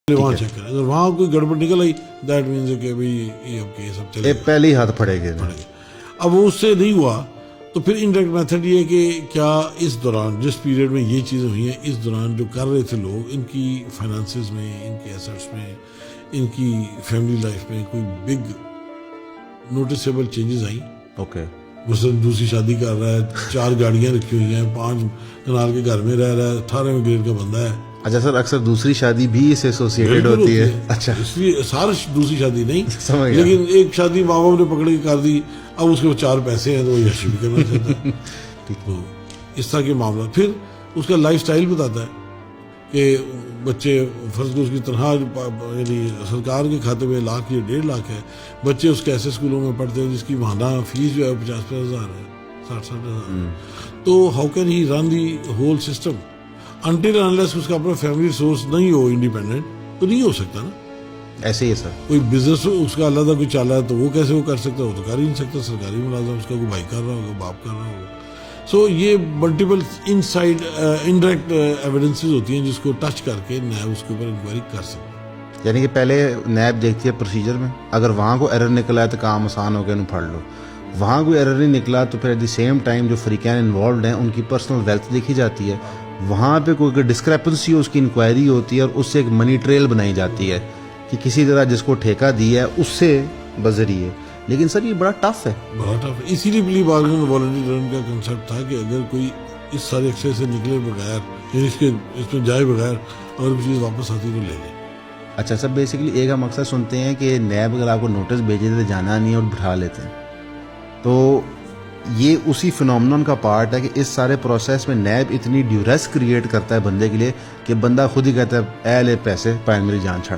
وہاں چیک کریں. اگر وہاں کوئی گڑبڑ نکل آئی دیٹ مینس کہ بھائی یہ اب کیس اب چلے پہلے ہی ہاتھ پڑے گئے. اب وہ اس سے نہیں ہوا تو پھر انڈائریکٹ میتھڈ یہ ہے کہ کیا اس دوران جس پیریڈ میں یہ چیزیں ہوئی ہیں اس دوران جو کر رہے تھے لوگ ان کی فائنانسز میں, ان کے ایسٹس میں, ان کی فیملی لائف میں کوئی بگ نوٹسیبل چینجز آئیں. اوکے. مثلاً دوسری شادی کر رہا ہے, 4 گاڑیاں رکھی ہوئی ہیں, 5 کنال کے گھر میں رہ رہا ہے, 18ویں گریڈ کا بندہ ہے. اچھا سر, اکثر دوسری شادی بھی اس سے ایسوسیٹڈ ہوتی ہے. اچھا, اس لیے سارا دوسری شادی نہیں سمجھ گیا. لیکن ایک شادی ماں باپ نے پکڑ کے کر دی, اب اس کے 4 پیسے ہیں تو وہ یشی بھی کرنا چاہتا ہے. تو اس طرح کے معاملہ. پھر اس کا لائف سٹائل بتاتا ہے کہ بچے فرض کو اس کی تنخواہ یعنی سرکار کے کھاتے میں 1 لاکھ یا 1.5 لاکھ ہے, بچے اس کے ایسے اسکولوں میں پڑھتے ہیں جس کی ماہانہ فیس جو ہے 50-50 ہزار ہے, 60-60 ہزار. تو how can he run the whole system until unless اس کا اپنا فیملی سورس نہیں ہو انڈیپینڈنٹ, تو نہیں ہو سکتا نا. ایسے ہی ہے سر. کوئی بزنس اس کا علیحدہ کوئی چالا ہے تو وہ کیسے وہ کر سکتا ہے, وہ تو کر ہی نہیں سکتا. سرکاری ملازم اس کا کوئی بھائی کر رہا ہوگا, باپ کر رہا ہوگا. سو یہ ملٹیپل ان سائڈ انڈائریکٹ ایویڈنسز ہوتی ہیں جس کو ٹچ کر کے نیب اس کے اوپر انکوائری کر سکتے ہیں. یعنی کہ پہلے نیب دیکھتی ہے پروسیجر میں, اگر وہاں کو ایرر نکلا ہے تو کام آسان ہو گیا, انہوں پڑھ لو. وہاں کوئی ایرر نہیں نکلا تو پھر ایٹ دی سیم ٹائم جو فریقین انوالوڈ ہیں ان کی پرسنل ویلتھ دیکھی جاتی ہے. وہاں پہ کوئی ڈسکریپنسی ہو اس کی انکوائری ہوتی ہے اور اس سے ایک منی ٹریل بنائی جاتی ہے کہ کسی طرح جس کو ٹھیکہ دیا ہے اس سے بذریعے. لیکن سر یہ بڑا ٹف ہے. بڑا ٹف ہے. اسی لیے پلی بارگن والنٹری رن کا کنسیپٹ تھا کہ اگر کوئی اس سارے ایکسرسائز سے نکلے بغیر یعنی اس میں جائے بغیر اگر چیز واپس آتی تو لے لیں. اچھا سر, بیسکلی ایک ہم اکثر سنتے ہیں کہ نیب اگر آپ کو نوٹس بھیجے تو جانا نہیں اور بٹھا لیتے ہیں, تو یہ اسی فنومنن کا پارٹ ہے کہ اس سارے پروسیس میں نیب اتنی ڈیوریس کریٹ کرتا ہے بندے کے لیے کہ بندہ خود ہی کہتا ہے اے لے پیسے پائن میری جان چھڑ.